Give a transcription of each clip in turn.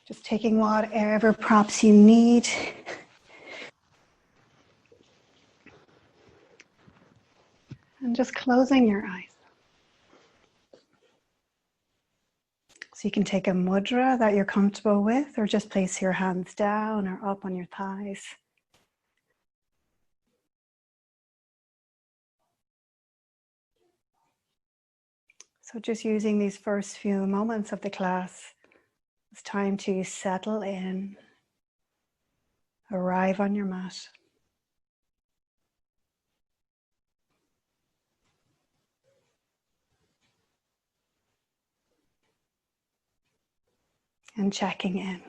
Just taking whatever props you need. And just closing your eyes. So you can take a mudra that you're comfortable with, or just place your hands down or up on your thighs. So just using these first few moments of the class, it's time to settle in, arrive on your mat. And checking in.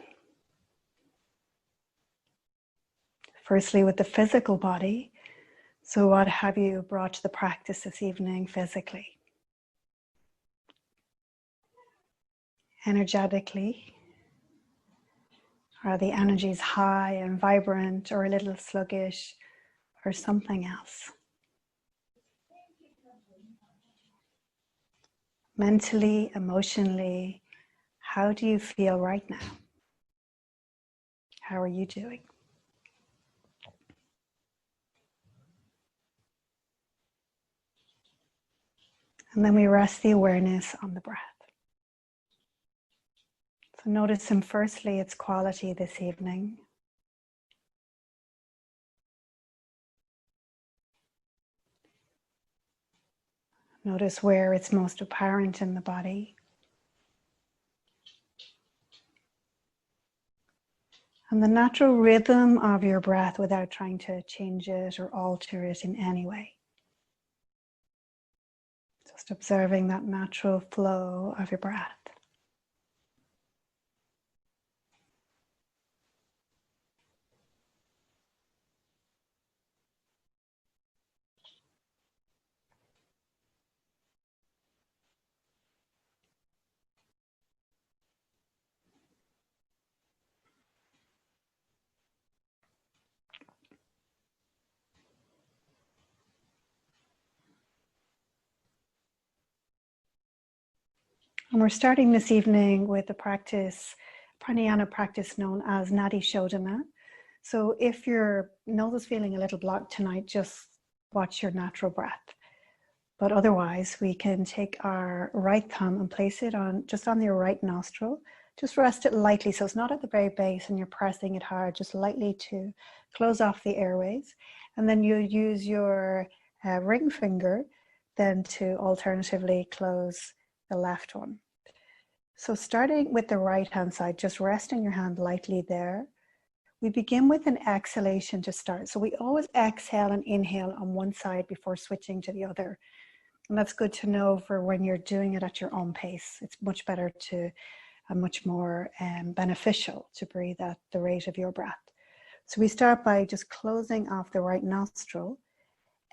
Firstly, with the physical body. So what have you brought to the practice this evening physically? Energetically, are the energies high and vibrant, or a little sluggish, or something else? Mentally, emotionally, how do you feel right now? How are you doing? And then we rest the awareness on the breath. So noticing firstly its quality this evening. Notice where it's most apparent in the body. And the natural rhythm of your breath without trying to change it or alter it in any way. Just observing that natural flow of your breath. And we're starting this evening with a practice, pranayama practice known as Nadi Shodhana. So if your nose is feeling a little blocked tonight, just watch your natural breath. But otherwise, we can take our right thumb and place it on just on your right nostril. Just rest it lightly, so it's not at the very base and you're pressing it hard, just lightly to close off the airways. And then you use your ring finger then to alternatively close the left one. So starting with the right hand side, just resting your hand lightly there. We begin with an exhalation to start. So we always exhale and inhale on one side before switching to the other. And that's good to know for when you're doing it at your own pace. It's much better to, much more beneficial to breathe at the rate of your breath. So we start by just closing off the right nostril,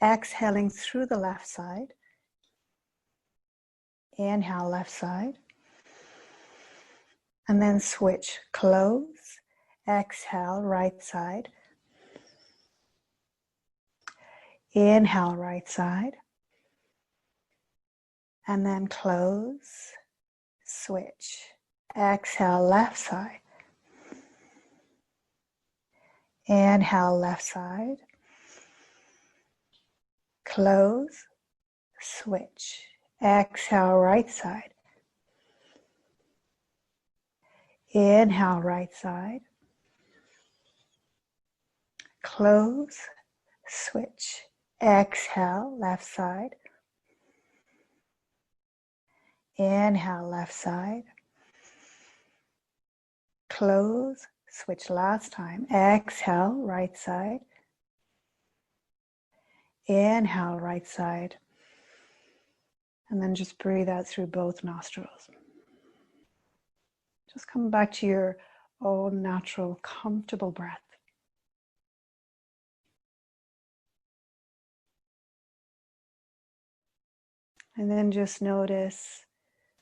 exhaling through the left side. Inhale, left side. And then switch, close, exhale, right side. Inhale, right side. And then close, switch, exhale, left side. Inhale, left side. Close, switch, exhale, right side. Inhale, right side. Close, switch, exhale, left side. Inhale, left side. Close, switch last time. Exhale, right side. Inhale, right side. And then just breathe out through both nostrils. Just come back to your own natural, comfortable breath. And then just notice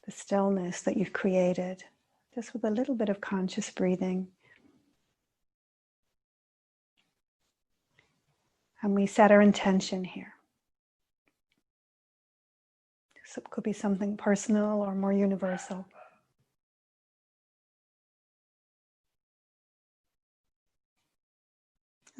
the stillness that you've created, just with a little bit of conscious breathing. And we set our intention here. So it could be something personal or more universal.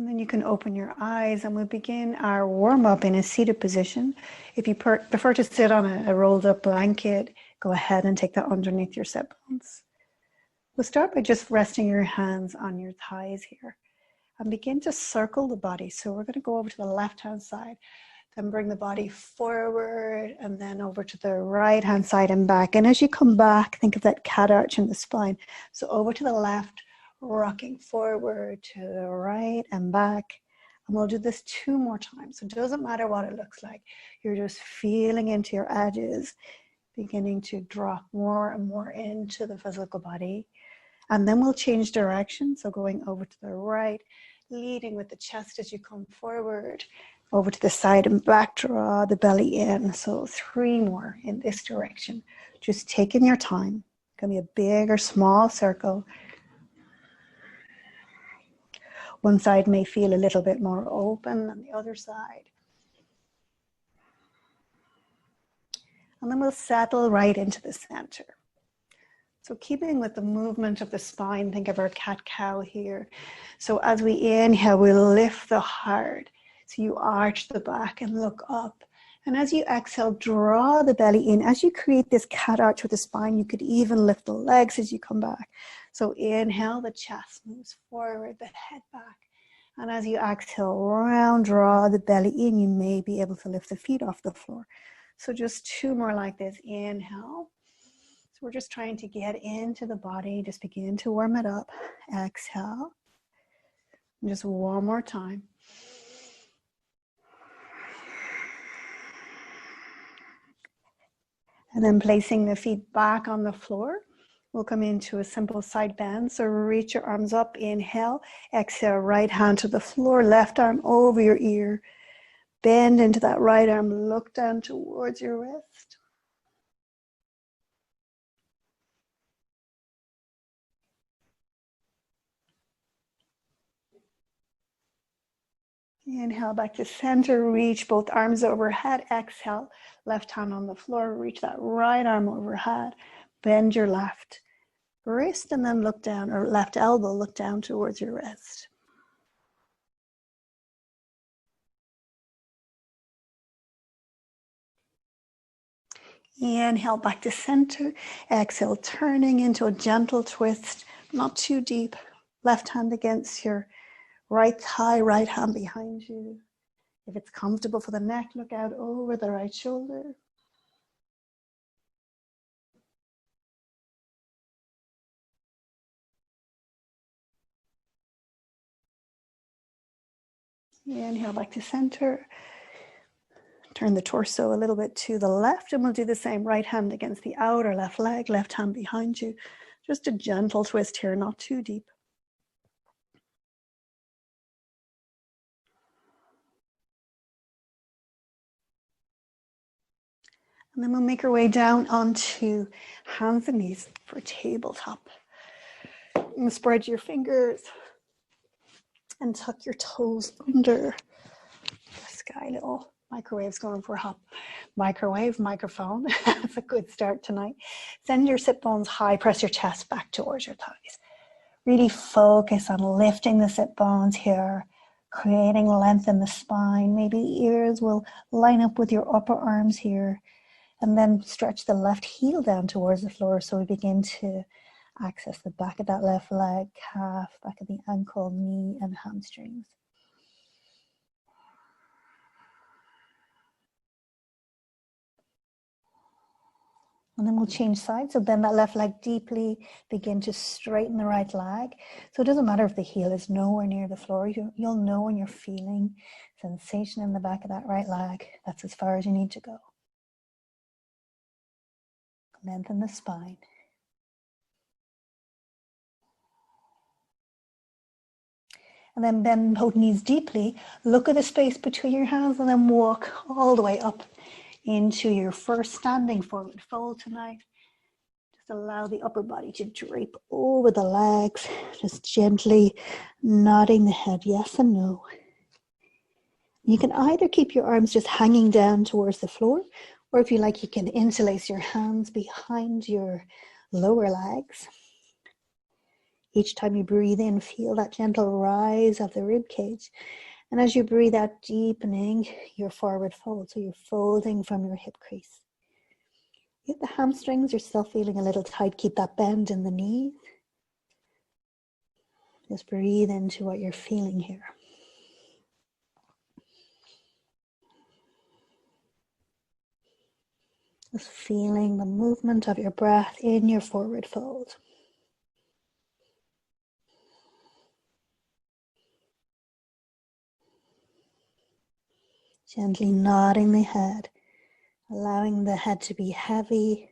And then you can open your eyes and we'll begin our warm-up in a seated position. If you prefer to sit on a rolled up blanket, go ahead and take that underneath your sit bones. We'll start by just resting your hands on your thighs here and begin to circle the body. So we're going to go over to the left-hand side, then bring the body forward and then over to the right-hand side and back. And as you come back, think of that cat arch in the spine. So over to the left, rocking forward to the right and back. And we'll do this 2 more times. So it doesn't matter what it looks like. You're just feeling into your edges, beginning to drop more and more into the physical body. And then we'll change direction. So going over to the right, leading with the chest as you come forward, over to the side and back, draw the belly in. So 3 more in this direction. Just taking your time. It can be a big or small circle. One side may feel a little bit more open than the other side. And then we'll settle right into the center. So keeping with the movement of the spine, think of our cat-cow here. So as we inhale, we'll lift the heart. So you arch the back and look up. And as you exhale, draw the belly in. As you create this cat arch with the spine, you could even lift the legs as you come back. So inhale, the chest moves forward, the head back. And as you exhale, round, draw the belly in. You may be able to lift the feet off the floor. So just 2 more like this. Inhale. So we're just trying to get into the body. Just begin to warm it up. Exhale. And just 1 more time. And then placing the feet back on the floor. We'll come into a simple side bend. So reach your arms up, inhale, exhale, right hand to the floor, left arm over your ear. Bend into that right arm, look down towards your wrist. Inhale back to center, reach both arms overhead, exhale, left hand on the floor, reach that right arm overhead, bend your left wrist and then look down, or left elbow, look down towards your wrist. Inhale back to center, exhale, turning into a gentle twist, not too deep, left hand against your right thigh, right hand behind you. If it's comfortable for the neck, look out over the right shoulder. Inhale back to center. Turn the torso a little bit to the left and we'll do the same. Right hand against the outer left leg, left hand behind you. Just a gentle twist here, not too deep. And then we'll make our way down onto hands and knees for tabletop. And spread your fingers and tuck your toes under the sky. Little microwaves going for a hop. Microwave, microphone. That's a good start tonight. Send your sit bones high, press your chest back towards your thighs. Really focus on lifting the sit bones here, creating length in the spine. Maybe the ears will line up with your upper arms here. And then stretch the left heel down towards the floor so we begin to access the back of that left leg, calf, back of the ankle, knee, and hamstrings. And then we'll change sides. So bend that left leg deeply, begin to straighten the right leg. So it doesn't matter if the heel is nowhere near the floor. You'll know when you're feeling sensation in the back of that right leg. That's as far as you need to go. Lengthen the spine. And then bend both knees deeply. Look at the space between your hands and then walk all the way up into your first standing forward fold tonight. Just allow the upper body to drape over the legs. Just gently nodding the head yes and no. You can either keep your arms just hanging down towards the floor, or if you like, you can interlace your hands behind your lower legs. Each time you breathe in, feel that gentle rise of the rib cage. And as you breathe out, deepening your forward fold. So you're folding from your hip crease. If the hamstrings are still feeling a little tight, keep that bend in the knees. Just breathe into what you're feeling here. Just feeling the movement of your breath in your forward fold. Gently nodding the head, allowing the head to be heavy,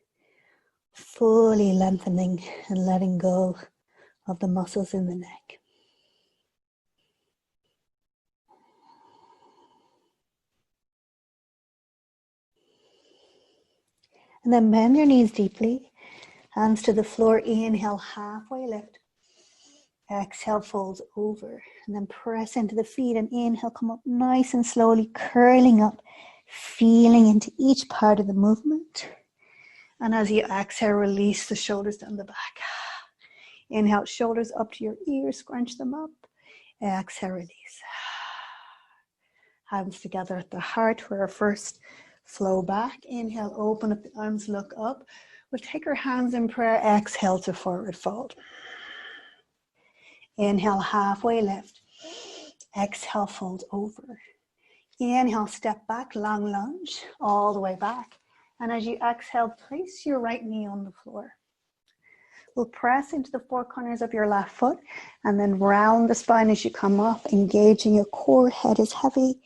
fully lengthening and letting go of the muscles in the neck. And then bend your knees deeply, hands to the floor, inhale, halfway lift. Exhale, fold over, and then press into the feet and inhale, come up nice and slowly, curling up, feeling into each part of the movement. And as you exhale, release the shoulders down the back. Inhale, shoulders up to your ears, scrunch them up. Exhale, release. Hands together at the heart for our first flow back. Inhale, open up the arms, look up. We'll take our hands in prayer. Exhale to forward fold. Inhale, halfway lift. Exhale, fold over. Inhale, step back, long lunge, all the way back. And as you exhale, place your right knee on the floor. We'll press into the four corners of your left foot and then round the spine as you come up, engaging your core, head is heavy.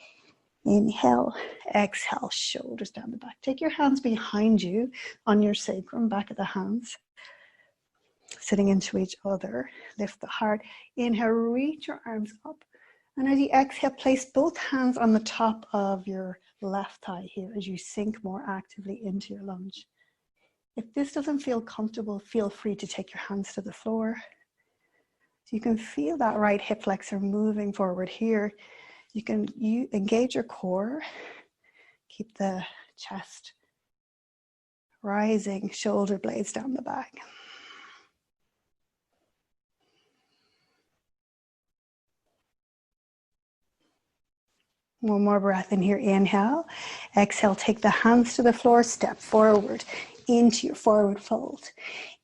Inhale, exhale, shoulders down the back. Take your hands behind you on your sacrum, back of the hands. Sitting into each other, lift the heart. Inhale, reach your arms up. And as you exhale, place both hands on the top of your left thigh here as you sink more actively into your lunge. If this doesn't feel comfortable, feel free to take your hands to the floor. So you can feel that right hip flexor moving forward here. You engage your core, keep the chest rising, shoulder blades down the back. One more breath in here, inhale. Exhale, take the hands to the floor, step forward into your forward fold.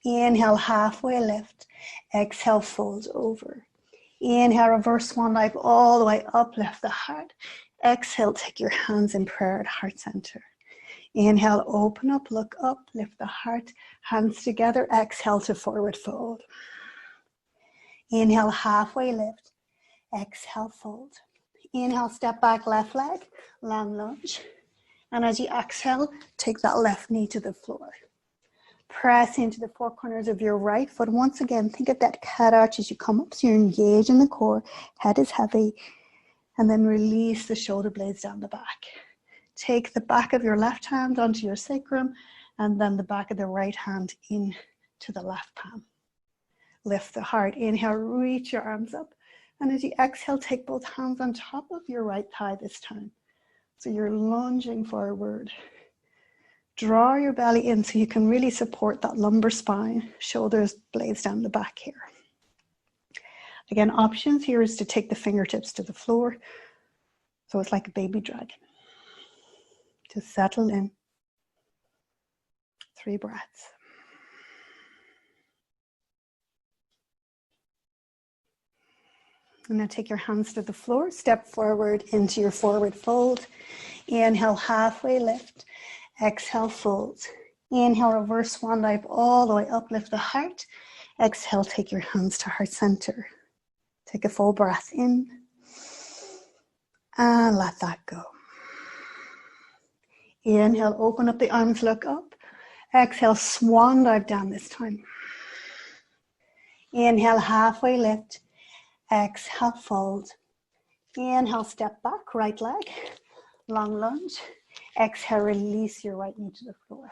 Inhale, halfway lift. Exhale, fold over. Inhale, reverse swan dive all the way up, lift the heart. Exhale, take your hands in prayer at heart center. Inhale, open up, look up, lift the heart, hands together. Exhale to forward fold. Inhale, halfway lift. Exhale, fold. Inhale, step back, left leg, long lunge. And as you exhale, take that left knee to the floor. Press into the four corners of your right foot. Once again, think of that cat arch as you come up. So you're engaged in the core, head is heavy. And then release the shoulder blades down the back. Take the back of your left hand onto your sacrum and then the back of the right hand into the left palm. Lift the heart. Inhale, reach your arms up. And as you exhale, take both hands on top of your right thigh this time. So you're lunging forward. Draw your belly in so you can really support that lumbar spine, shoulders, blades down the back here. Again, options here is to take the fingertips to the floor. So it's like a baby dragon. Just settle in. 3 breaths. And now take your hands to the floor, step forward into your forward fold. Inhale, halfway lift. Exhale, fold. Inhale, reverse swan dive all the way up, lift the heart. Exhale, take your hands to heart center. Take a full breath in. And let that go. Inhale, open up the arms, look up. Exhale, swan dive down this time. Inhale, halfway lift. Exhale, fold. Inhale, step back, right leg, long lunge. Exhale, release your right knee to the floor.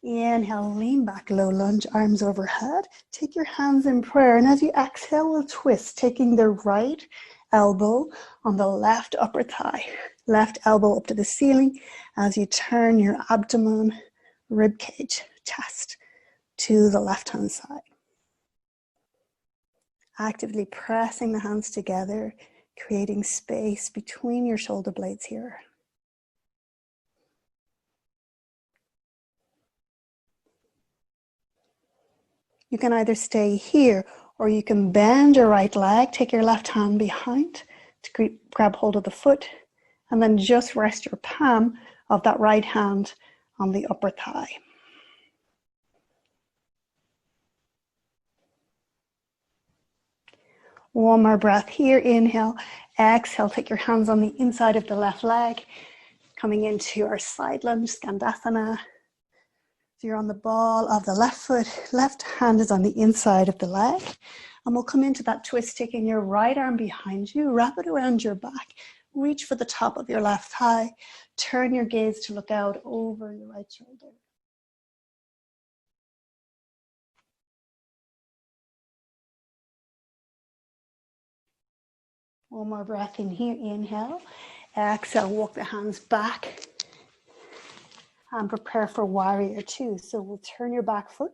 Inhale, lean back, low lunge, arms overhead. Take your hands in prayer, and as you exhale, we'll twist, taking the right elbow on the left upper thigh. Left elbow up to the ceiling as you turn your abdomen, rib cage, chest to the left-hand side. Actively pressing the hands together, creating space between your shoulder blades here. You can either stay here or you can bend your right leg, take your left hand behind to grab hold of the foot, and then just rest your palm of that right hand on the upper thigh. One more breath here. Inhale, exhale, take your hands on the inside of the left leg, coming into our side lunge, Skandasana. So you're on the ball of the left foot, left hand is on the inside of the leg. And we'll come into that twist, taking your right arm behind you, wrap it around your back, reach for the top of your left thigh, turn your gaze to look out over your right shoulder. One more breath in here, inhale. Exhale, walk the hands back and prepare for warrior two. So we'll turn your back foot.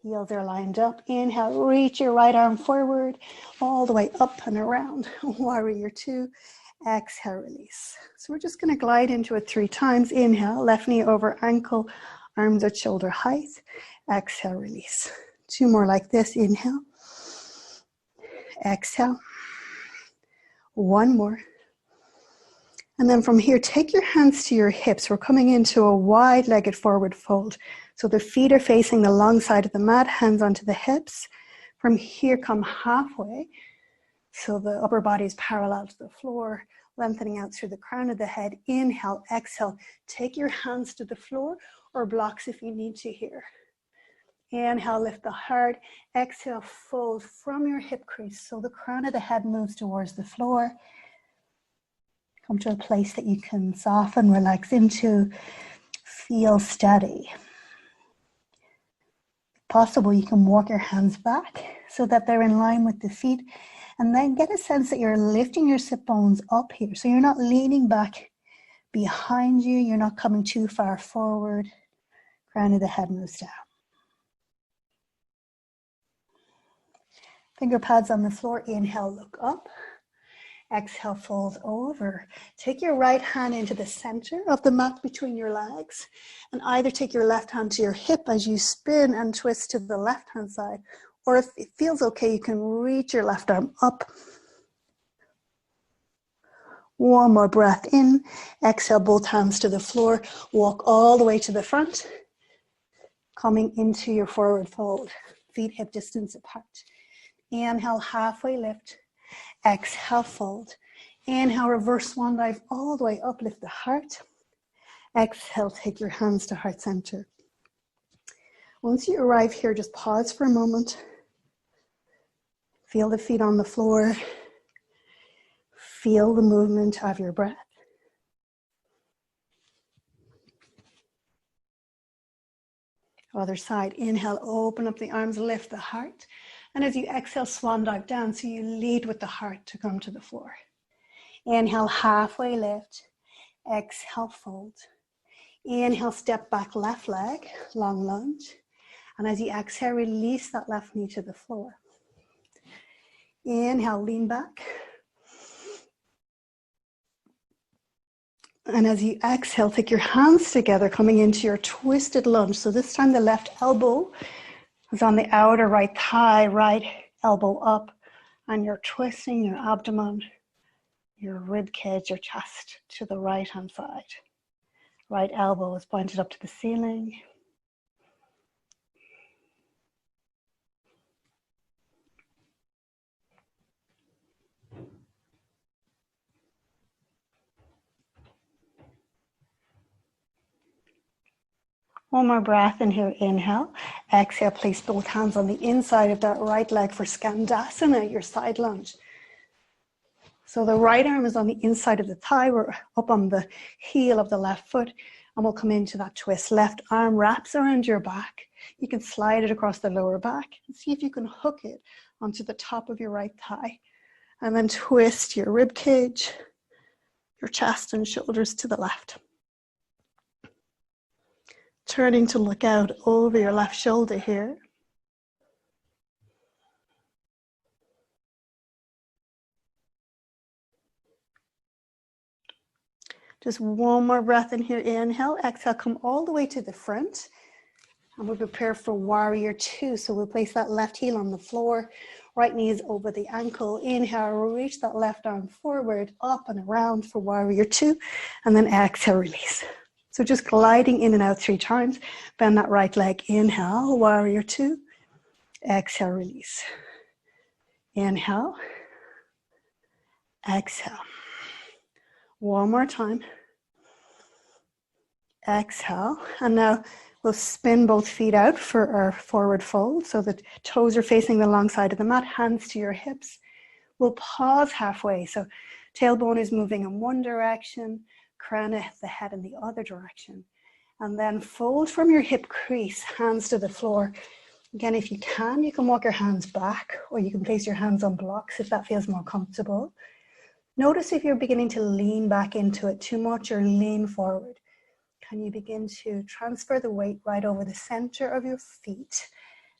Heels are lined up. Inhale, reach your right arm forward, all the way up and around. Warrior two. Exhale, release. So we're just going to glide into it 3 times. Inhale, left knee over ankle, arms at shoulder height. Exhale, release. 2 more like this. Inhale. Exhale. 1 more. And then from here, take your hands to your hips. We're coming into a wide-legged forward fold. So the feet are facing the long side of the mat, hands onto the hips. From here, come halfway. So the upper body is parallel to the floor, lengthening out through the crown of the head. Inhale, exhale. Take your hands to the floor or blocks if you need to here. Inhale, lift the heart. Exhale, fold from your hip crease. So the crown of the head moves towards the floor. Come to a place that you can soften, relax into, feel steady. If possible, you can walk your hands back so that they're in line with the feet, and then get a sense that you're lifting your sit bones up here. So you're not leaning back behind you, you're not coming too far forward. Crown of the head moves down. Finger pads on the floor. Inhale, look up. Exhale, fold over. Take your right hand into the center of the mat between your legs, and either take your left hand to your hip as you spin and twist to the left hand side, or if it feels okay, you can reach your left arm up. 1 more breath in. Exhale, both hands to the floor. Walk all the way to the front, coming into your forward fold. Feet hip distance apart. Inhale, halfway lift. Exhale, fold. Inhale, reverse swan dive all the way up, lift the heart. Exhale, take your hands to heart center. Once you arrive here, just pause for a moment. Feel the feet on the floor. Feel the movement of your breath. Other side, inhale, open up the arms, lift the heart. And as you exhale, swan dive down, so you lead with the heart to come to the floor. Inhale, halfway lift. Exhale, fold. Inhale, step back, left leg, long lunge. And as you exhale, release that left knee to the floor. Inhale, lean back. And as you exhale, take your hands together, coming into your twisted lunge. So this time the left elbow is on the outer right thigh, right elbow up, and you're twisting your abdomen, your rib cage, your chest to the right hand side. Right elbow is pointed up to the ceiling. One more breath in here, inhale. Exhale, place both hands on the inside of that right leg for Skandasana, your side lunge. So the right arm is on the inside of the thigh. We're up on the heel of the left foot, and we'll come into that twist. Left arm wraps around your back. You can slide it across the lower back and see if you can hook it onto the top of your right thigh. And then twist your rib cage, your chest and shoulders to the left. Turning to look out over your left shoulder here. Just one more breath in here. Inhale, exhale, come all the way to the front. And we'll prepare for warrior two. So we'll place that left heel on the floor, right knee is over the ankle. Inhale, reach that left arm forward, up and around for warrior two. And then exhale, release. So just gliding in and out 3 times. Bend that right leg. Inhale, warrior two. Exhale, release. Inhale. Exhale. One more time. Exhale. And now we'll spin both feet out for our forward fold so that toes are facing the long side of the mat, hands to your hips. We'll pause halfway. So tailbone is moving in one direction, crown of the head in the other direction. And then fold from your hip crease, hands to the floor. Again, if you can walk your hands back, or you can place your hands on blocks if that feels more comfortable. Notice if you're beginning to lean back into it too much or lean forward. Can you begin to transfer the weight right over the center of your feet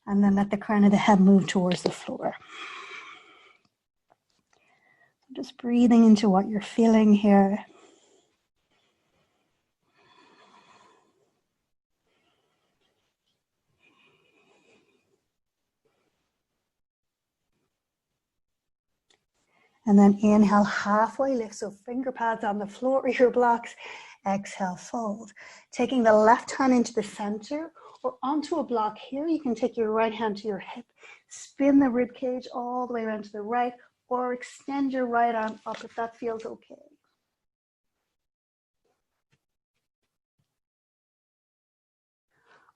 and then let the crown of the head move towards the floor? Just breathing into what you're feeling here. And then inhale, halfway lift. So finger pads on the floor or your blocks. Exhale, fold. Taking the left hand into the center or onto a block here. You can take your right hand to your hip. Spin the rib cage all the way around to the right, or extend your right arm up if that feels okay.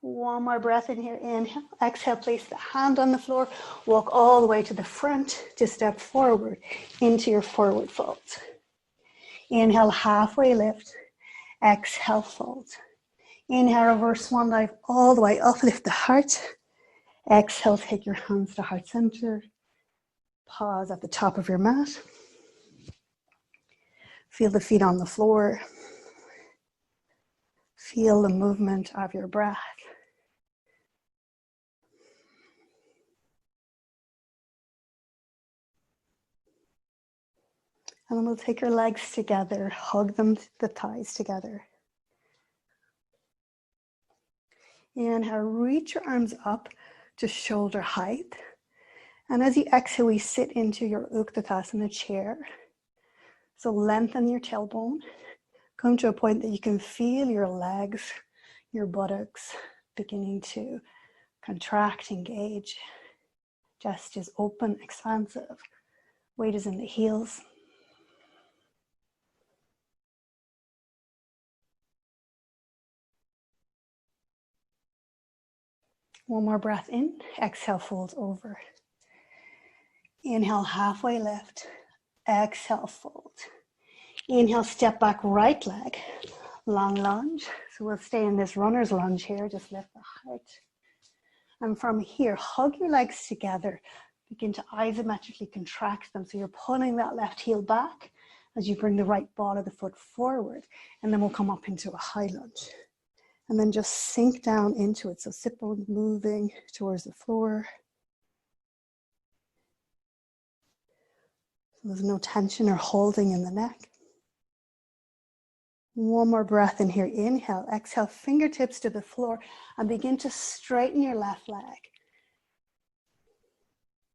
One more breath in here. Inhale. Exhale, place the hand on the floor. Walk all the way to the front to step forward into your forward fold. Inhale, halfway lift. Exhale, fold. Inhale, reverse swan dive all the way up. Lift the heart. Exhale, take your hands to heart center. Pause at the top of your mat. Feel the feet on the floor. Feel the movement of your breath. And then we'll take your legs together, hug them, the thighs together. Inhale, reach your arms up to shoulder height. And as you exhale, we sit into your Utkatasana chair. So lengthen your tailbone. Come to a point that you can feel your legs, your buttocks beginning to contract, engage. Chest is open, expansive. Weight is in the heels. One more breath in. Exhale, fold over. Inhale, halfway lift. Exhale, fold. Inhale, step back, right leg. Long lunge. So we'll stay in this runner's lunge here. Just lift the heart. And from here, hug your legs together. Begin to isometrically contract them. So you're pulling that left heel back as you bring the right ball of the foot forward. And then we'll come up into a high lunge. And then just sink down into it. So sit bones moving towards the floor. So there's no tension or holding in the neck. One more breath in here. Inhale, exhale, fingertips to the floor and begin to straighten your left leg.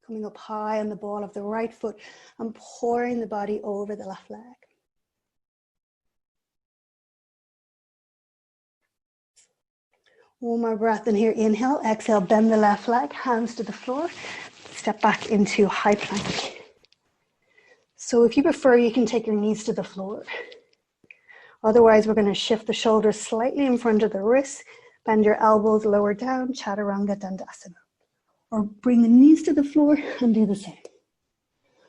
Coming up high on the ball of the right foot and pouring the body over the left leg. One more breath in here. Inhale, exhale, bend the left leg, hands to the floor. Step back into high plank. So if you prefer, you can take your knees to the floor. Otherwise, we're going to shift the shoulders slightly in front of the wrists, bend your elbows lower down, Chaturanga Dandasana. Or bring the knees to the floor and do the same.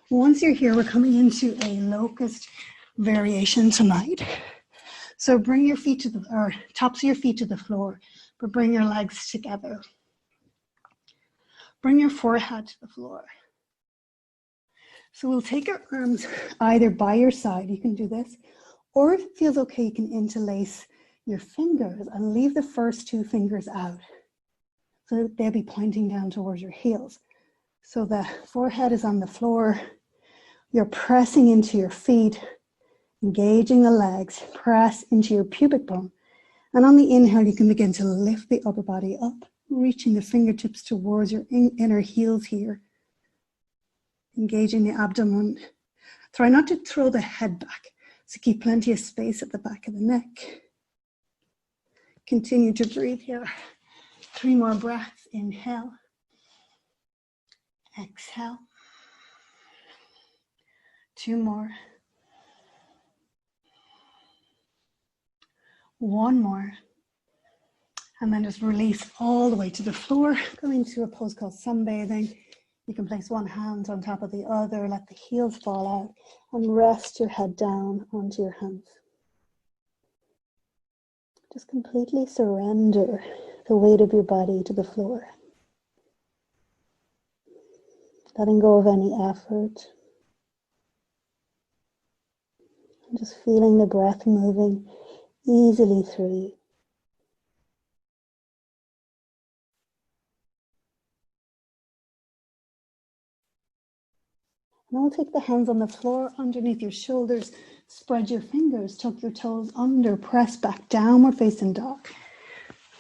Once you're here, we're coming into a locust variation tonight. So bring your feet to the, or tops of your feet to the floor, but bring your legs together. Bring your forehead to the floor. So we'll take our arms either by your side, you can do this, or if it feels okay, you can interlace your fingers and leave the first 2 fingers out. So that they'll be pointing down towards your heels. So the forehead is on the floor, you're pressing into your feet, Engaging the legs, press into your pubic bone. And on the inhale, you can begin to lift the upper body up, reaching the fingertips towards your inner heels here. Engaging the abdomen. Try not to throw the head back, so keep plenty of space at the back of the neck. Continue to breathe here. 3 more breaths. Inhale. Exhale. 2 more. 1 more. And then just release all the way to the floor. Go into a pose called sunbathing. You can place one hand on top of the other, let the heels fall out, and rest your head down onto your hands. Just completely surrender the weight of your body to the floor. Letting go of any effort. And just feeling the breath moving easily through you. And I'll take the hands on the floor underneath your shoulders. Spread your fingers, tuck your toes under, press back, downward facing dog.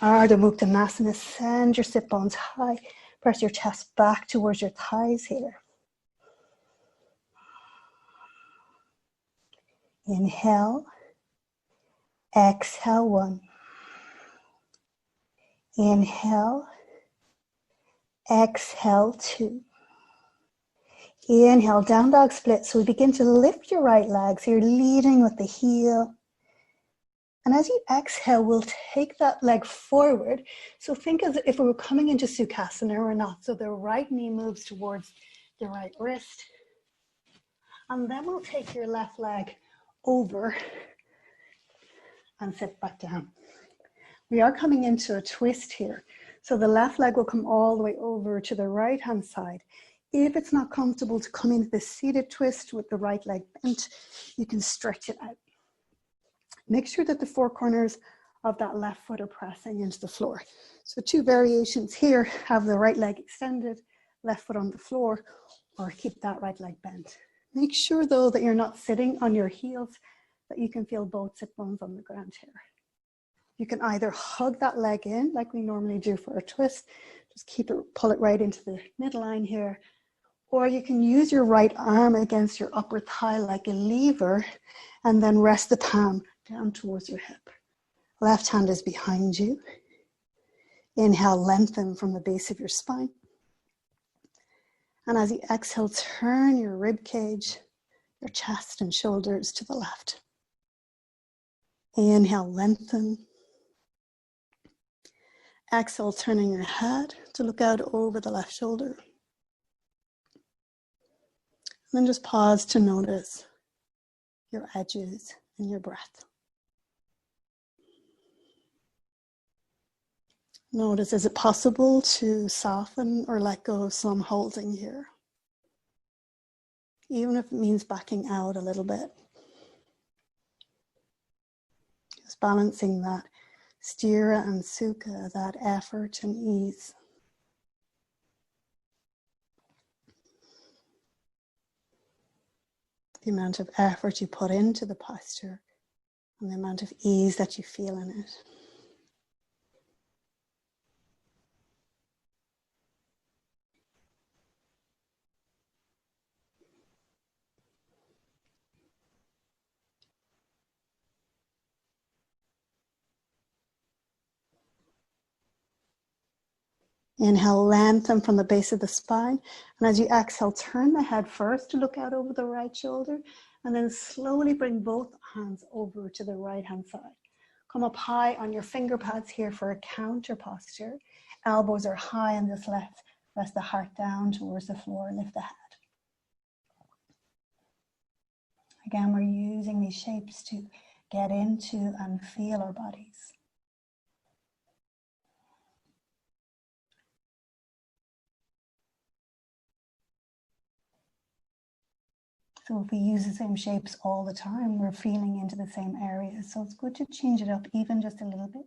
Ardha Mukta Uttanasana, send your sit bones high. Press your chest back towards your thighs here. Inhale. Exhale, 1. Inhale. Exhale, 2. Inhale, down dog split. So we begin to lift your right leg. So you're leading with the heel. And as you exhale, we'll take that leg forward. So think as if we were coming into Sukhasana or not. So the right knee moves towards the right wrist. And then we'll take your left leg over and sit back down. We are coming into a twist here. So the left leg will come all the way over to the right hand side. If it's not comfortable to come into the seated twist with the right leg bent, you can stretch it out. Make sure that the 4 corners of that left foot are pressing into the floor. So 2 variations here, have the right leg extended, left foot on the floor, or keep that right leg bent. Make sure though that you're not sitting on your heels, that you can feel both sit bones on the ground here. You can either hug that leg in like we normally do for a twist, just pull it right into the midline here, or you can use your right arm against your upper thigh like a lever and then rest the palm down towards your hip. Left hand is behind you. Inhale, lengthen from the base of your spine. And as you exhale, turn your rib cage, your chest and shoulders to the left. Inhale, lengthen. Exhale, turning your head to look out over the left shoulder. And then just pause to notice your edges and your breath. Notice, is it possible to soften or let go of some holding here? Even if it means backing out a little bit. Just balancing that stira and sukha, that effort and ease. The amount of effort you put into the posture and the amount of ease that you feel in it. Inhale, lengthen from the base of the spine. And as you exhale, turn the head first to look out over the right shoulder. And then slowly bring both hands over to the right hand side. Come up high on your finger pads here for a counter posture. Elbows are high and just rest the heart down towards the floor. Lift the head. Again, we're using these shapes to get into and feel our bodies. So if we use the same shapes all the time, we're feeling into the same areas. So it's good to change it up even just a little bit.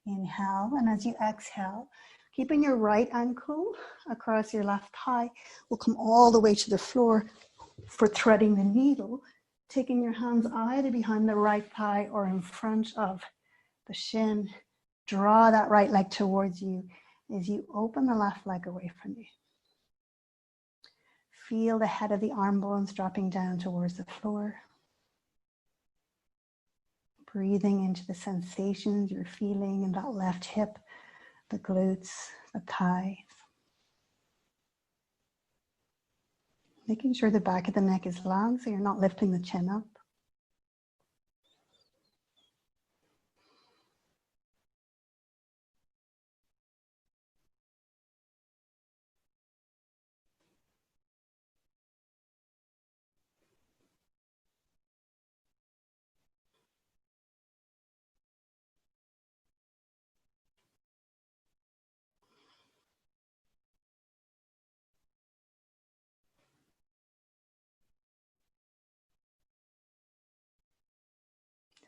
Inhale, and as you exhale, keeping your right ankle across your left thigh, will come all the way to the floor for threading the needle Taking your hands either behind the right thigh or in front of the shin. Draw that right leg towards you as you open the left leg away from you. Feel the head of the arm bones dropping down towards the floor. Breathing into the sensations you're feeling in that left hip, the glutes, the thighs. Making sure the back of the neck is long so you're not lifting the chin up.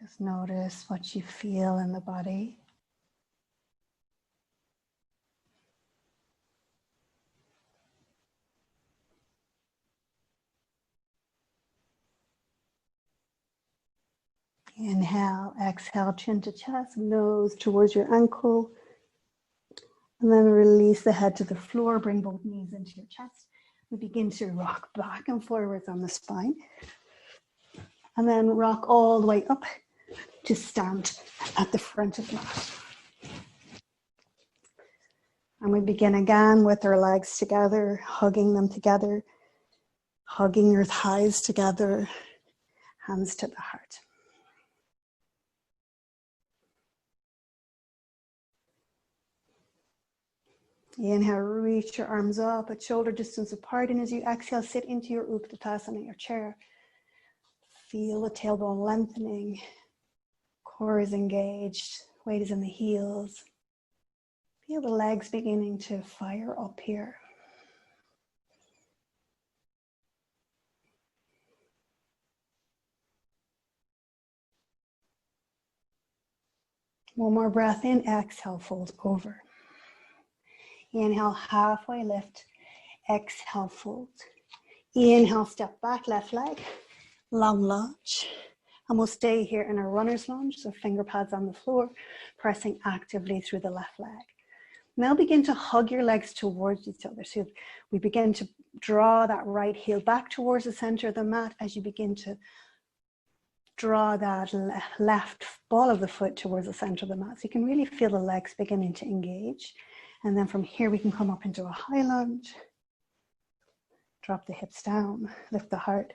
Just notice what you feel in the body. Inhale, exhale, chin to chest, nose towards your ankle. And then release the head to the floor, bring both knees into your chest. We begin to rock back and forwards on the spine. And then rock all the way up to stand at the front of the mat. And we begin again with our legs together, hugging them together, hugging your thighs together, hands to the heart. Inhale, reach your arms up at shoulder distance apart, and as you exhale, sit into your Uttanasana, your chair. Feel the tailbone lengthening, core is engaged, weight is in the heels. Feel the legs beginning to fire up here. One more breath in, exhale, fold over. Inhale, halfway lift, exhale, fold. Inhale, step back, left leg, long lunge. And we'll stay here in a runner's lunge, so finger pads on the floor, pressing actively through the left leg. Now begin to hug your legs towards each other. So we begin to draw that right heel back towards the center of the mat as you begin to draw that left ball of the foot towards the center of the mat. So you can really feel the legs beginning to engage. And then from here, we can come up into a high lunge. Drop the hips down, lift the heart.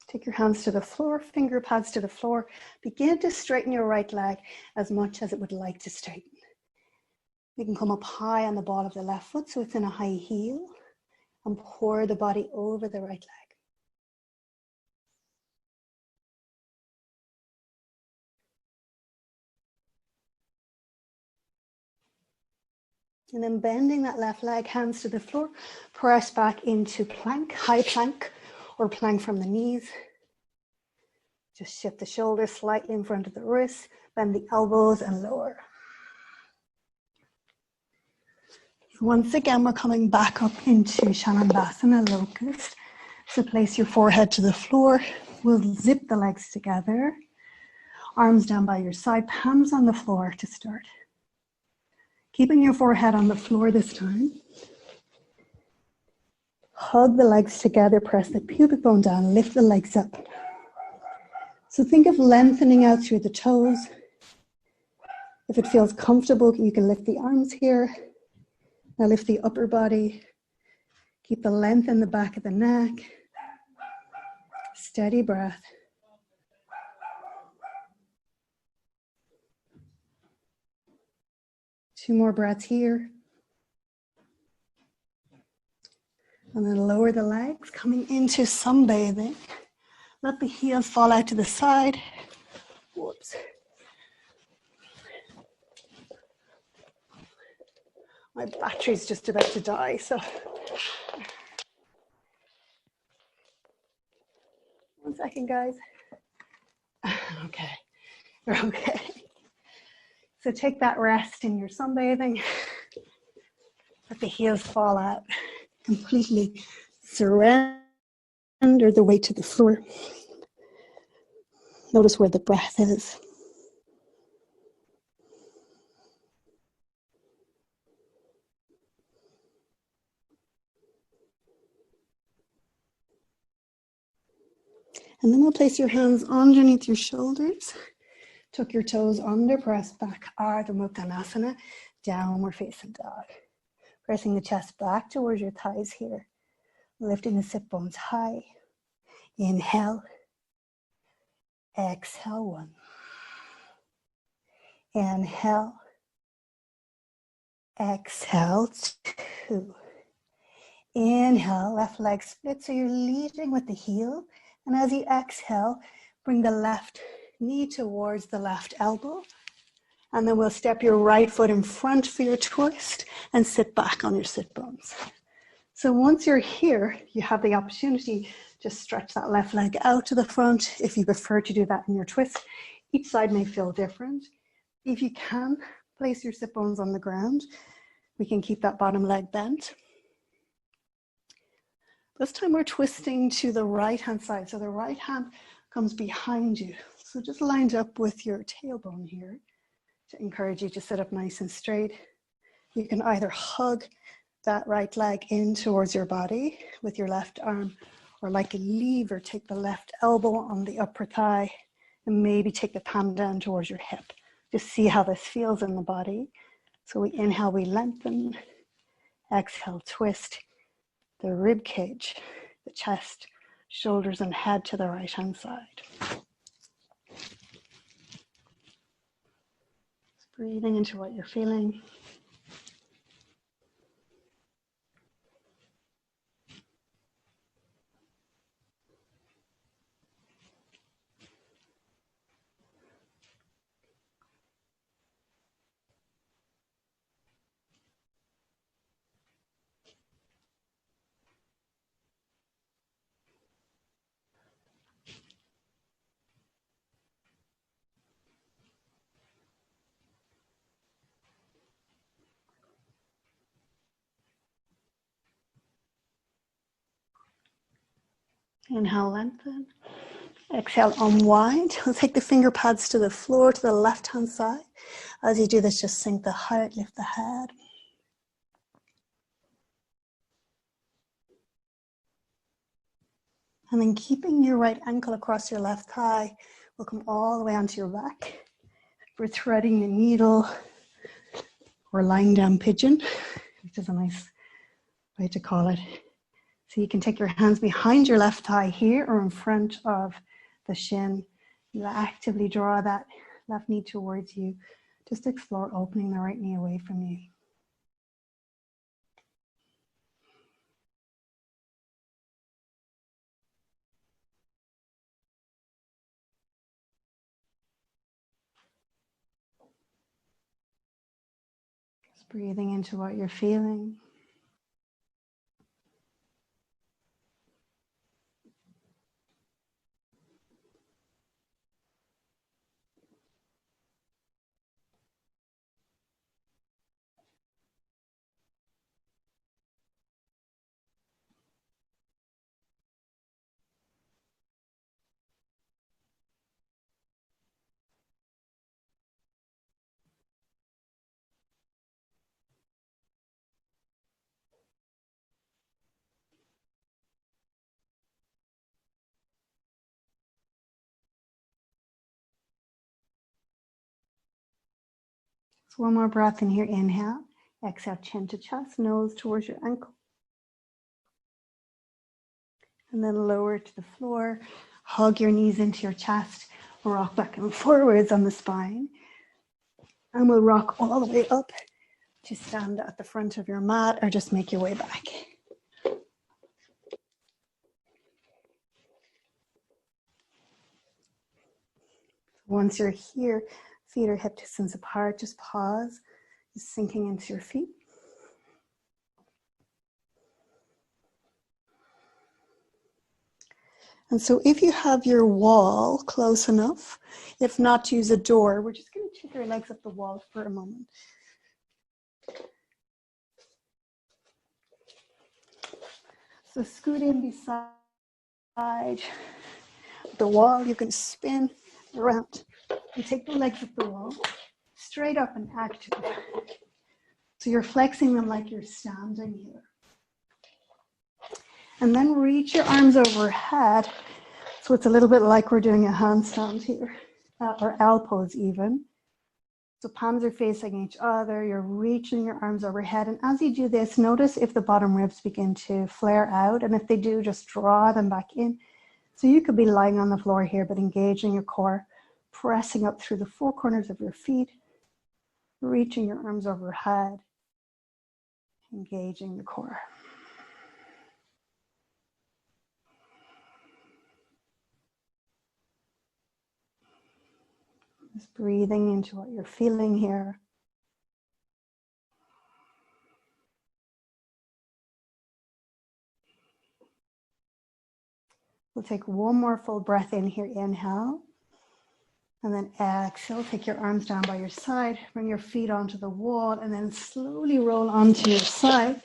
Take your hands to the floor, finger pads to the floor. Begin to straighten your right leg as much as it would like to straighten. You can come up high on the ball of the left foot so it's in a high heel, and pour the body over the right leg. And then bending that left leg, hands to the floor, press back into plank, high plank, or plank from the knees. Just shift the shoulders slightly in front of the wrists, bend the elbows and lower. Once again, we're coming back up into Shanandasana, locust. So place your forehead to the floor. We'll zip the legs together. Arms down by your side, palms on the floor to start. Keeping your forehead on the floor this time. Hug the legs together, press the pubic bone down, lift the legs up. So think of lengthening out through the toes. If it feels comfortable, you can lift the arms here. Now lift the upper body. Keep the length in the back of the neck. Steady breath. Two more breaths here. And then lower the legs, coming into sunbathing. Let the heels fall out to the side. Whoops. My battery's just about to die, so. One second, guys. Okay, you're okay. So take that rest in your sunbathing. Let the heels fall out. Completely surrender the weight to the floor. Notice where the breath is. And then we'll place your hands underneath your shoulders. Tuck your toes under, press back, Ardha Uttanasana, downward facing dog. Pressing the chest back towards your thighs here. Lifting the sit bones high. Inhale. Exhale, 1. Inhale. Exhale, 2. Inhale, left leg split, so you're leading with the heel. And as you exhale, bring the left knee towards the left elbow. And then we'll step your right foot in front for your twist and sit back on your sit bones. So once you're here, you have the opportunity to stretch that left leg out to the front if you prefer to do that in your twist. Each side may feel different. If you can, place your sit bones on the ground. We can keep that bottom leg bent. This time we're twisting to the right-hand side. So the right hand comes behind you. So just lined up with your tailbone here to encourage you to sit up nice and straight. You can either hug that right leg in towards your body with your left arm, or like a lever, take the left elbow on the upper thigh and maybe take the palm down towards your hip. Just see how this feels in the body. So we inhale, we lengthen. Exhale, twist the rib cage, the chest, shoulders and head to the right hand side. Just breathing into what you're feeling. Inhale, lengthen. Exhale, unwind. We'll take the finger pads to the floor, to the left-hand side. As you do this, just sink the heart, lift the head. And then keeping your right ankle across your left thigh, we'll come all the way onto your back. We're threading the needle or lying down pigeon, which is a nice way to call it. So you can take your hands behind your left thigh here or in front of the shin. You actively draw that left knee towards you. Just explore opening the right knee away from you. Just breathing into what you're feeling. So one more breath in here, inhale. Exhale, chin to chest, nose towards your ankle. And then lower to the floor. Hug your knees into your chest. Rock back and forwards on the spine. And we'll rock all the way up to stand at the front of your mat or just make your way back. Once you're here, feet are hip distance apart, just pause, just sinking into your feet. And so if you have your wall close enough, if not, use a door. We're just going take your legs up the wall for a moment. So scoot in beside the wall. You can spin around and take the legs up the wall, straight up and active. So you're flexing them like you're standing here. And then reach your arms overhead. So it's a little bit like we're doing a handstand here, or L pose even. So palms are facing each other, you're reaching your arms overhead. And as you do this, notice if the bottom ribs begin to flare out. And if they do, just draw them back in. So you could be lying on the floor here, but engaging your core, pressing up through the four corners of your feet, reaching your arms overhead, engaging the core. Just breathing into what you're feeling here. We'll take one more full breath in here, inhale. And then exhale, take your arms down by your side, bring your feet onto the wall, and then slowly roll onto your side.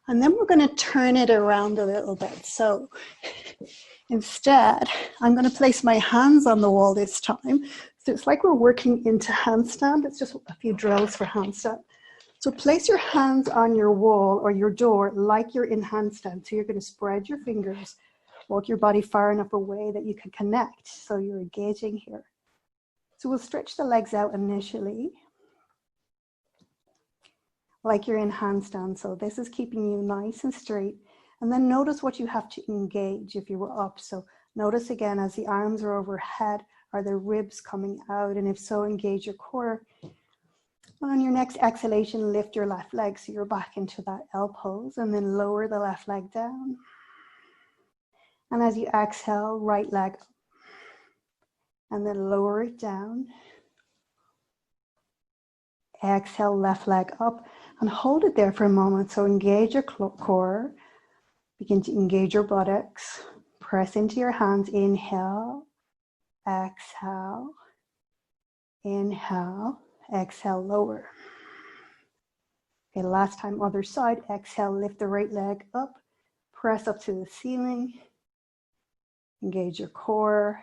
And then we're going to turn it around a little bit. So instead, I'm going to place my hands on the wall this time. So it's like we're working into handstand. It's just a few drills for handstand. So place your hands on your wall or your door like you're in handstand. So you're going to spread your fingers, walk your body far enough away that you can connect. So you're engaging here. So we'll stretch the legs out initially, like you're in handstand. So this is keeping you nice and straight. And then notice what you have to engage if you were up. So notice again, as the arms are overhead, are the ribs coming out? And if so, engage your core. On your next exhalation, lift your left leg so you're back into that L pose, and then lower the left leg down. And as you exhale, right leg up, and then lower it down. Exhale, left leg up, and hold it there for a moment. So engage your core, begin to engage your buttocks, press into your hands, inhale, exhale, inhale, exhale, lower. Okay, last time, other side. Exhale, lift the right leg up, press up to the ceiling, engage your core,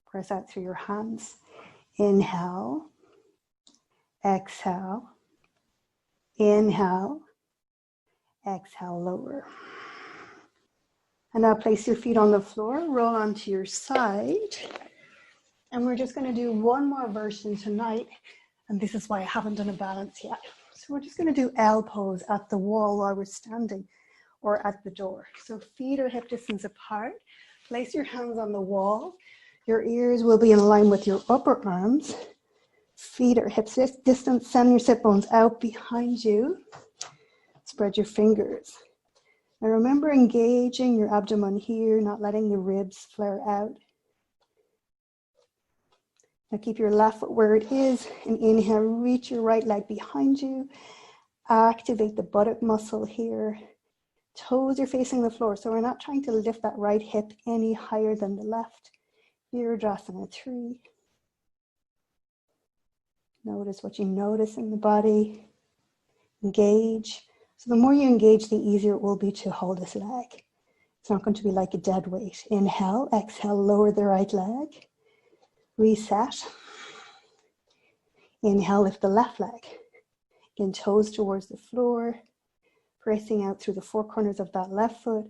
press out through your hands. Inhale, exhale, inhale, exhale, lower. And now place your feet on the floor, roll onto your side. And we're just going to do one more version tonight. And this is why I haven't done a balance yet. So we're just going to do L pose at the wall while we're standing, or at the door. So feet are hip distance apart. Place your hands on the wall. Your ears will be in line with your upper arms. Feet are hip distance. Send your sit bones out behind you. Spread your fingers. Now remember engaging your abdomen here, not letting the ribs flare out. Now keep your left foot where it is, and inhale, reach your right leg behind you. Activate the buttock muscle here. Toes are facing the floor, so we're not trying to lift that right hip any higher than the left. Virabhadrasana 3. Notice what you notice in the body. Engage. So the more you engage, the easier it will be to hold this leg. It's not going to be like a dead weight. Inhale, exhale, lower the right leg. Reset. Inhale, lift the left leg. Again, toes towards the floor. Pressing out through the four corners of that left foot.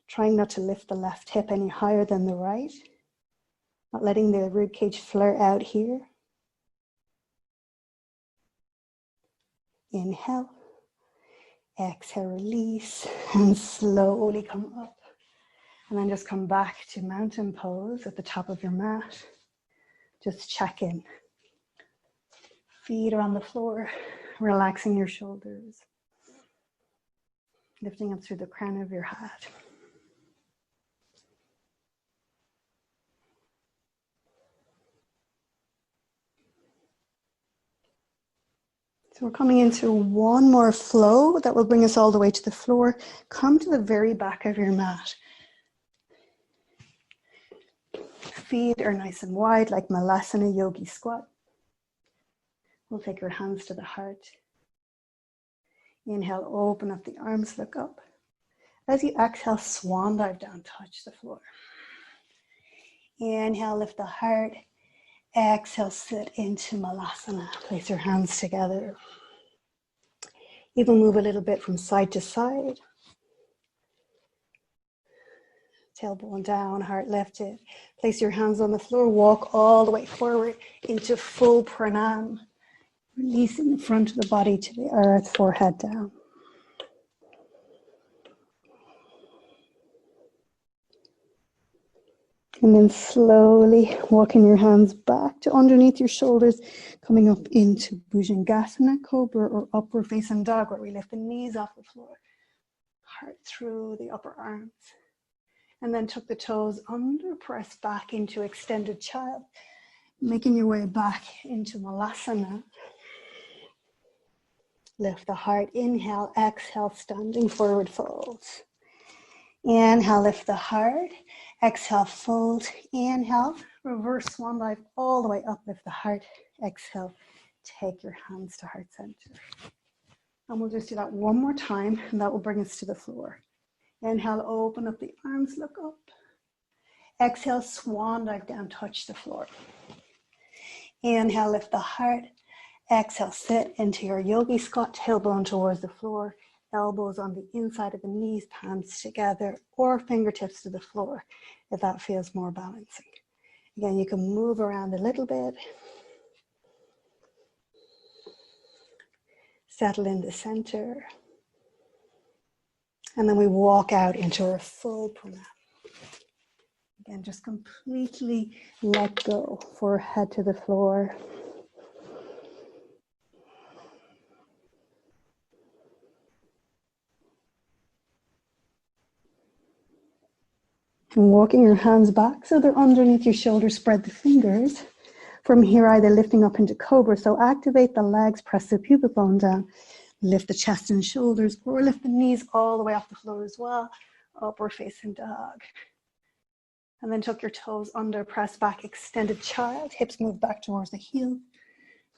Trying not to lift the left hip any higher than the right. Not letting the rib cage flare out here. Inhale. Exhale, release, and slowly come up. And then just come back to mountain pose at the top of your mat. Just check in. Feet are on the floor, relaxing your shoulders. Lifting up through the crown of your head. So we're coming into one more flow that will bring us all the way to the floor. Come to the very back of your mat. feet are nice and wide, like Malasana Yogi Squat. We'll take our hands to the heart. Inhale, open up the arms, look up. As you exhale, swan dive down, touch the floor. Inhale, lift the heart. Exhale, sit into Malasana. Place your hands together. Even move a little bit from side to side. Tailbone down, heart lifted. Place your hands on the floor. Walk all the way forward into full pranam. Releasing the front of the body to the earth, forehead down. And then slowly walking your hands back to underneath your shoulders, coming up into Bhujangasana, Cobra, or upward facing dog, where we lift the knees off the floor. Heart through the upper arms. And then tuck the toes under, press back into extended child. Making your way back into Malasana. Lift the heart, inhale, exhale, standing forward folds. Inhale, lift the heart. Exhale, fold. Inhale, reverse swan dive all the way up, lift the heart. Exhale, take your hands to heart center. And we'll just do that one more time, and that will bring us to the floor. Inhale, open up the arms, look up. Exhale, swan dive down, touch the floor. Inhale, lift the heart. Exhale, sit into your yogi squat, tailbone towards the floor. Elbows on the inside of the knees, palms together, or fingertips to the floor, if that feels more balancing. Again, you can move around a little bit. Settle in the center. And then we walk out into a full pranam. Again, just completely let go, forehead to the floor. And walking your hands back so they're underneath your shoulders, spread the fingers. From here, either lifting up into Cobra, so activate the legs, press the pubic bone down, lift the chest and shoulders, or lift the knees all the way off the floor as well. Upward facing dog. And then tuck your toes under, press back, extended child, hips move back towards the heel.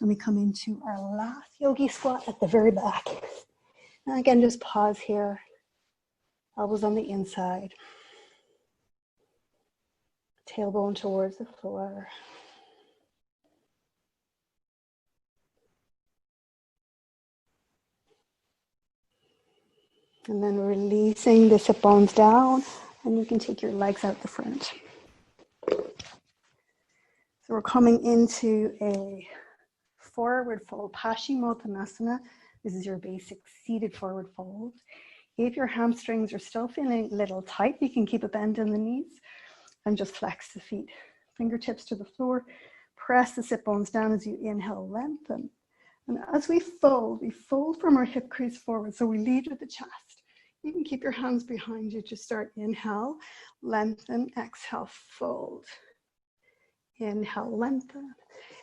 And we come into our last yogi squat at the very back. And again, just pause here. Elbows on the inside. Tailbone towards the floor. And then releasing the hip bones down, and you can take your legs out the front. So we're coming into a forward fold, Paschimottanasana. This is your basic seated forward fold. If your hamstrings are still feeling a little tight, you can keep a bend in the knees and just flex the feet. Fingertips to the floor, press the sit bones down as you inhale, lengthen. And as we fold from our hip crease forward, so we lead with the chest. You can keep your hands behind you to start. Inhale, lengthen, exhale, fold. Inhale, lengthen,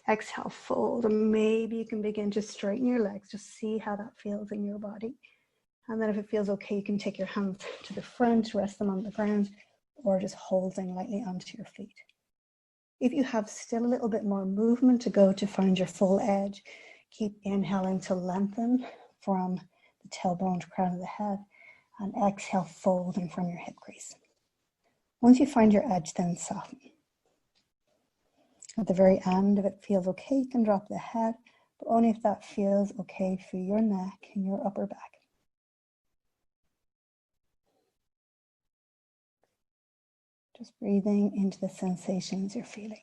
exhale, fold. And maybe you can begin to straighten your legs, just see how that feels in your body. And then if it feels okay, you can take your hands to the front, rest them on the ground, or just holding lightly onto your feet. If you have still a little bit more movement to go to find your full edge, keep inhaling to lengthen from the tailbone to crown of the head, and exhale, folding from your hip crease. Once you find your edge, then soften. At the very end, if it feels okay, you can drop the head, but only if that feels okay for your neck and your upper back. Just breathing into the sensations you're feeling.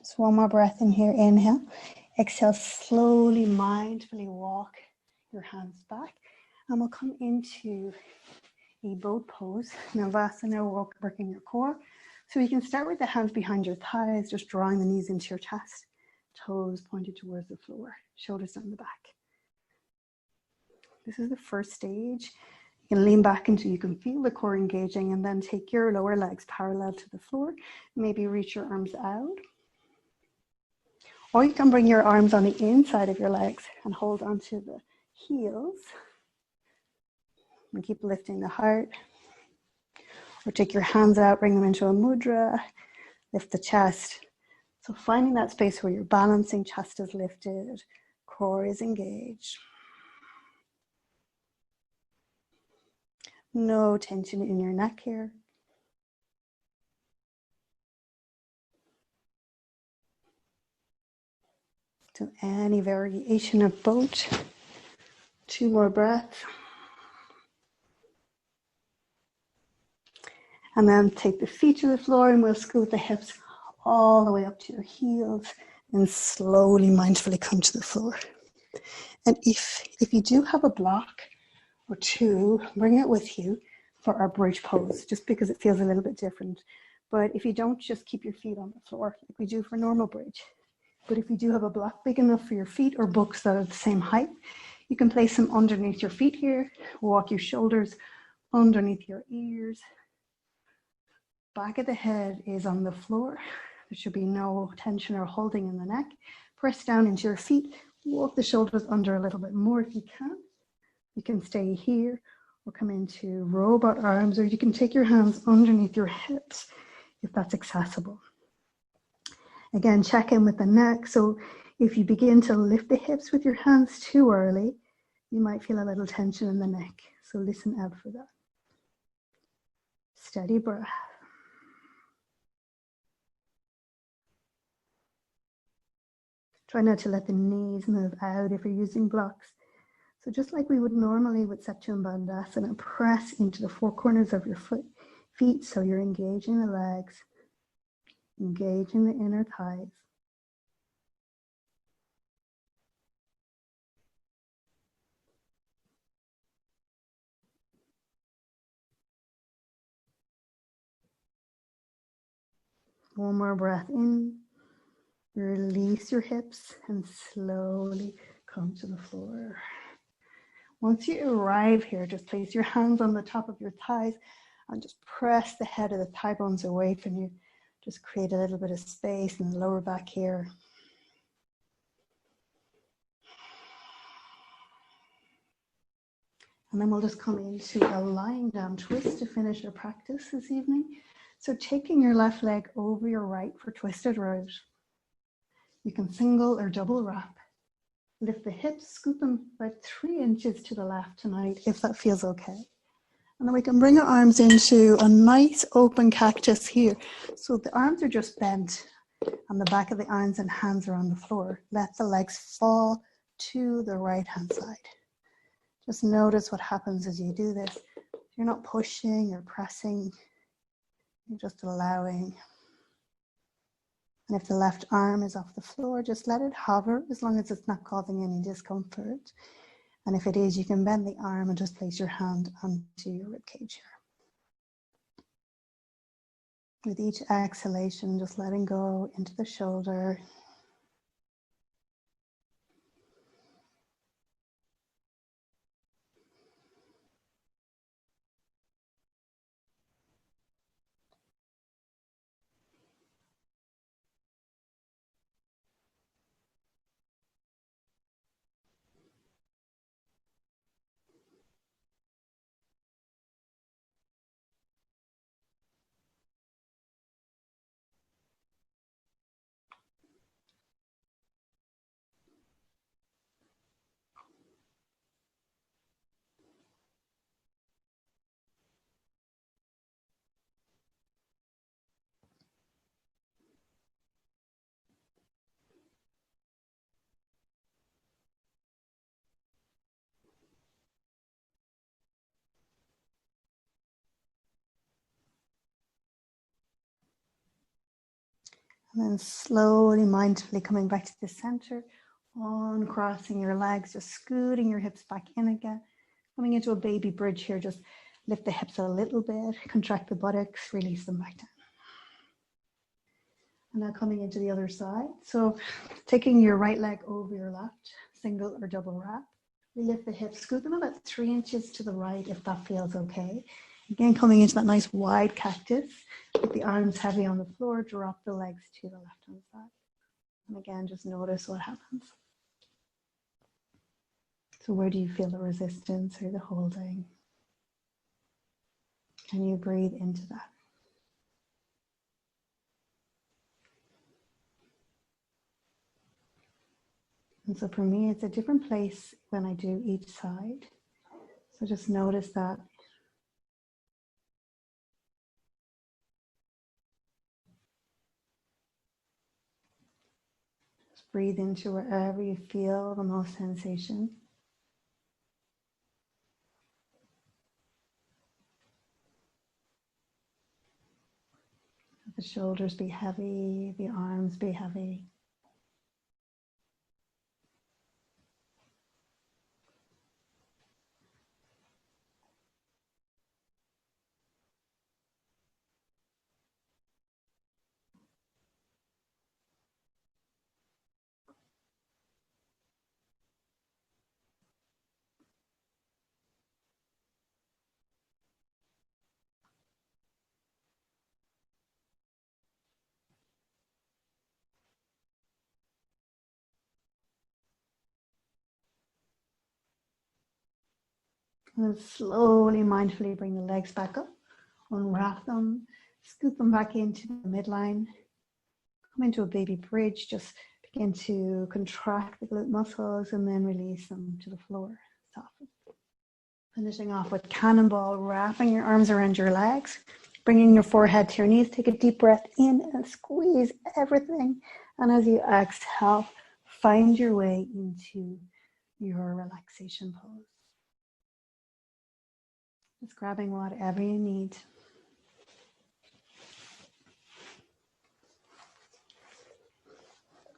So one more breath in here, inhale. Exhale, slowly, mindfully walk your hands back. And we'll come into a boat pose. Navasana, we're working your core. So you can start with the hands behind your thighs, just drawing the knees into your chest, toes pointed towards the floor, shoulders down the back. This is the first stage. You can lean back until you can feel the core engaging, and then take your lower legs parallel to the floor. Maybe reach your arms out. Or you can bring your arms on the inside of your legs and hold onto the heels. And keep lifting the heart. Or take your hands out, bring them into a mudra, lift the chest. So finding that space where you're balancing, chest is lifted, core is engaged. No tension in your neck here. So any variation of boat. 2 more breaths. And then take the feet to the floor, and we'll scoot the hips all the way up to your heels and slowly, mindfully come to the floor. And if you do have a block or two, bring it with you for our bridge pose, just because it feels a little bit different. But if you don't, just keep your feet on the floor like we do for normal bridge. But if you do have a block big enough for your feet or books that are the same height, you can place them underneath your feet here. Walk your shoulders underneath your ears. Back of the head is on the floor. There should be no tension or holding in the neck. Press down into your feet. Walk the shoulders under a little bit more if you can. You can stay here or come into robot arms, or you can take your hands underneath your hips if that's accessible. Again, check in with the neck. So if you begin to lift the hips with your hands too early, you might feel a little tension in the neck. So listen out for that. Steady breath. Try not to let the knees move out if you're using blocks. So just like we would normally with Setu Bandhasana, press into the 4 corners of your feet so you're engaging the legs, engaging the inner thighs. One more breath in. Release your hips and slowly come to the floor. Once you arrive here, just place your hands on the top of your thighs and just press the head of the thigh bones away from you. Just create a little bit of space in the lower back here. And then we'll just come into a lying down twist to finish our practice this evening. So taking your left leg over your right for twisted row. You can single or double wrap. Lift the hips, scoot them about 3 inches to the left tonight, if that feels okay. And then we can bring our arms into a nice open cactus here. So the arms are just bent and the back of the arms and hands are on the floor. Let the legs fall to the right-hand side. Just notice what happens as you do this. You're not pushing or pressing, you're just allowing. And if the left arm is off the floor, just let it hover as long as it's not causing any discomfort. And if it is, you can bend the arm and just place your hand onto your ribcage here. With each exhalation, just letting go into the shoulder. And then slowly, mindfully coming back to the center, uncrossing your legs, just scooting your hips back in again. Coming into a baby bridge here, just lift the hips a little bit, contract the buttocks, release them back down. And now coming into the other side. So taking your right leg over your left, single or double wrap. We lift the hips, scoot them about 3 inches to the right if that feels okay. Again, coming into that nice wide cactus, with the arms heavy on the floor, drop the legs to the left-hand side. And again, just notice what happens. So where do you feel the resistance or the holding? Can you breathe into that? And so for me, it's a different place when I do each side. So just notice that. Just breathe into wherever you feel the most sensation. The shoulders be heavy, the arms be heavy. And then slowly, mindfully bring the legs back up, unwrap them, scoot them back into the midline. Come into a baby bridge, just begin to contract the glute muscles and then release them to the floor. Soften. Finishing off with cannonball, wrapping your arms around your legs, bringing your forehead to your knees. Take a deep breath in and squeeze everything. And as you exhale, find your way into your relaxation pose. Just grabbing whatever you need.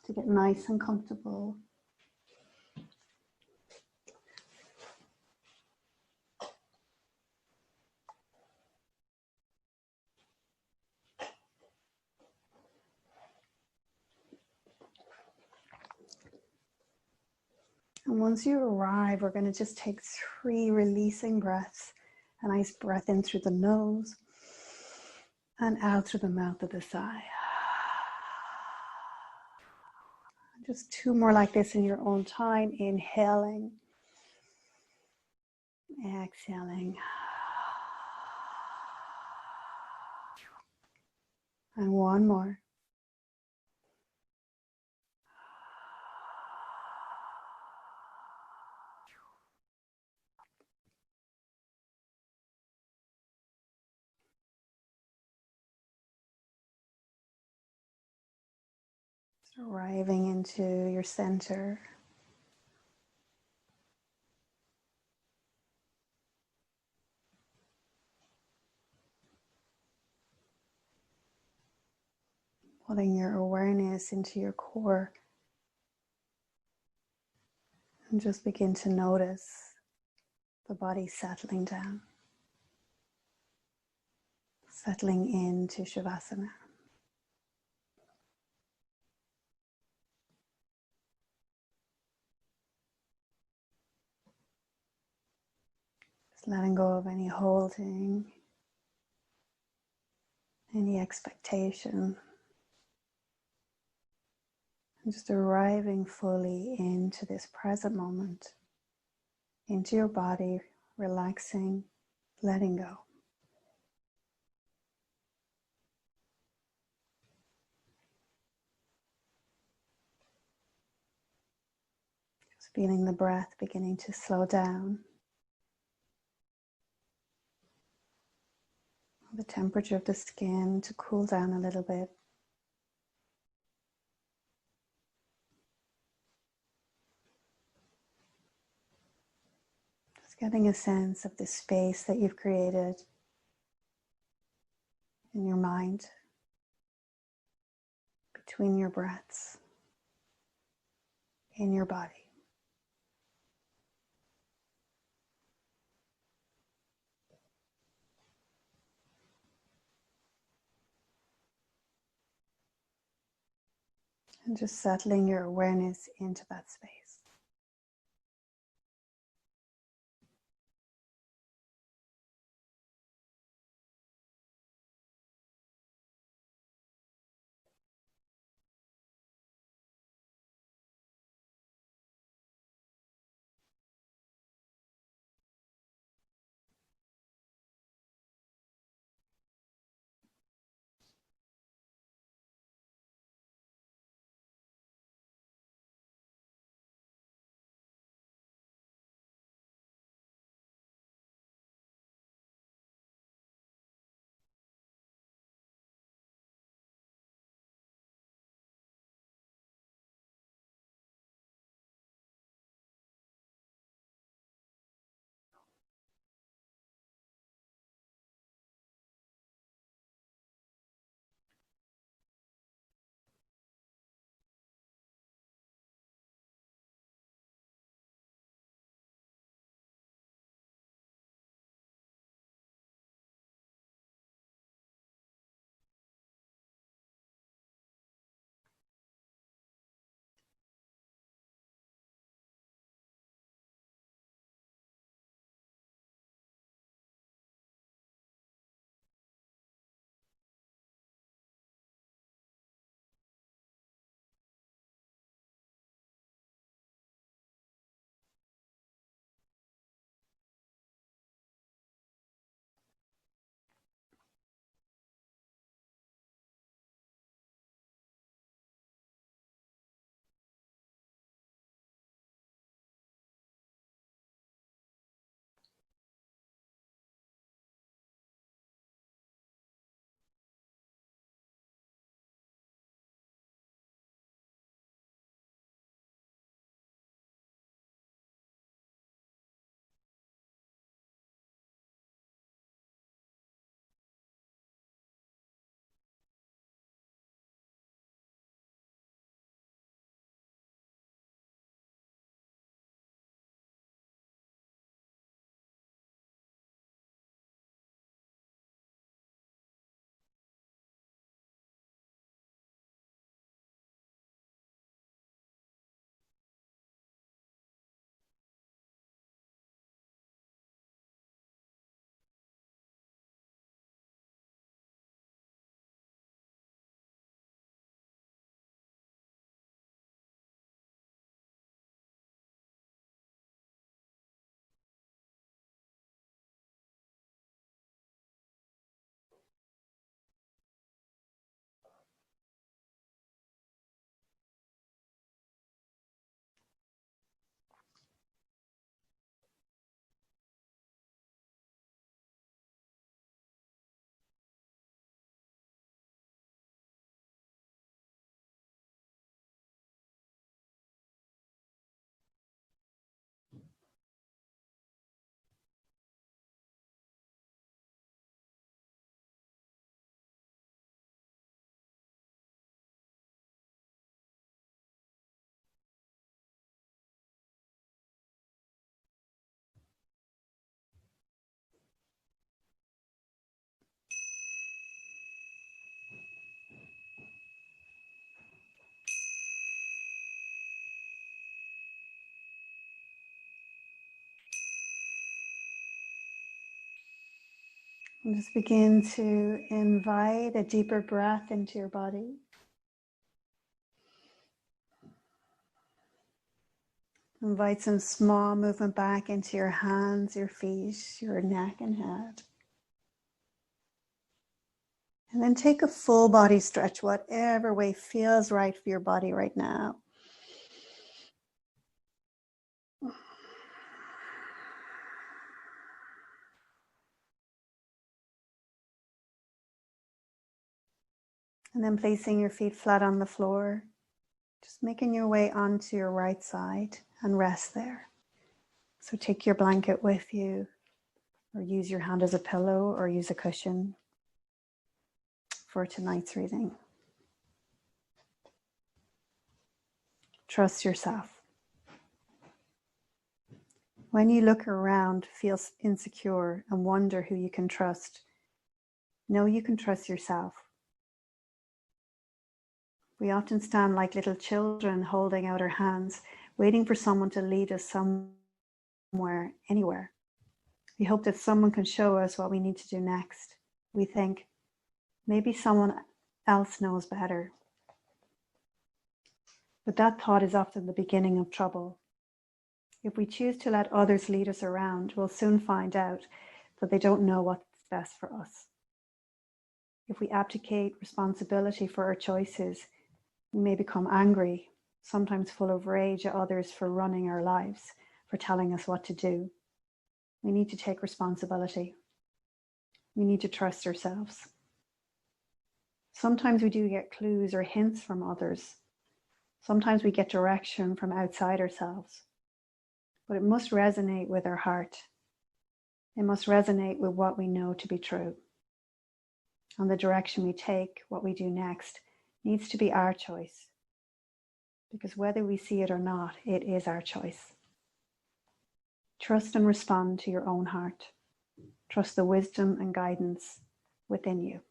To get nice and comfortable. And once you arrive, we're going to just take 3 releasing breaths. A nice breath in through the nose and out through the mouth of the sigh. Just 2 more like this in your own time. Inhaling, exhaling. And 1 more. Arriving into your center. Putting your awareness into your core. And just begin to notice the body settling down. Settling into Shavasana. Just letting go of any holding, any expectation. And just arriving fully into this present moment, into your body, relaxing, letting go. Just feeling the breath beginning to slow down. The temperature of the skin to cool down a little bit. Just getting a sense of the space that you've created in your mind, between your breaths, in your body. And just settling your awareness into that space. And just begin to invite a deeper breath into your body. Invite some small movement back into your hands, your feet, your neck and head. And then take a full body stretch, whatever way feels right for your body right now. And then placing your feet flat on the floor, just making your way onto your right side and rest there. So take your blanket with you, or use your hand as a pillow, or use a cushion for tonight's reading. Trust yourself. When you look around, feel insecure and wonder who you can trust, know you can trust yourself. We often stand like little children holding out our hands, waiting for someone to lead us somewhere, anywhere. We hope that someone can show us what we need to do next. We think, maybe someone else knows better. But that thought is often the beginning of trouble. If we choose to let others lead us around, we'll soon find out that they don't know what's best for us. If we abdicate responsibility for our choices, we may become angry, sometimes full of rage at others for running our lives, for telling us what to do. We need to take responsibility. We need to trust ourselves. Sometimes we do get clues or hints from others. Sometimes we get direction from outside ourselves. But it must resonate with our heart. It must resonate with what we know to be true. And the direction we take, what we do next, needs to be our choice. Because whether we see it or not, it is our choice. Trust and respond to your own heart. Trust the wisdom and guidance within you.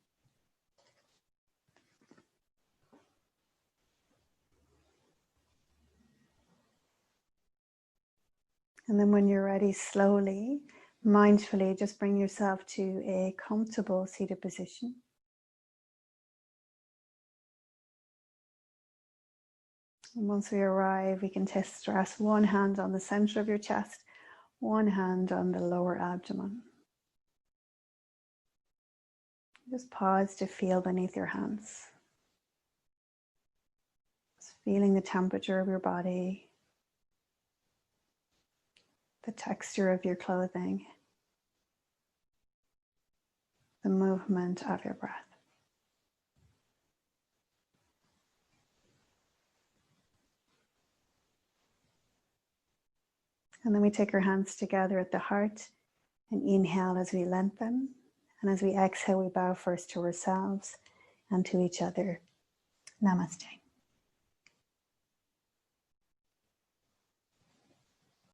And then when you're ready, slowly, mindfully, just bring yourself to a comfortable seated position. And once we arrive, we can rest one hand on the center of your chest, one hand on the lower abdomen. Just pause to feel beneath your hands. Just feeling the temperature of your body, the texture of your clothing, the movement of your breath. And then we take our hands together at the heart and inhale as we lengthen. And as we exhale, we bow first to ourselves and to each other. Namaste.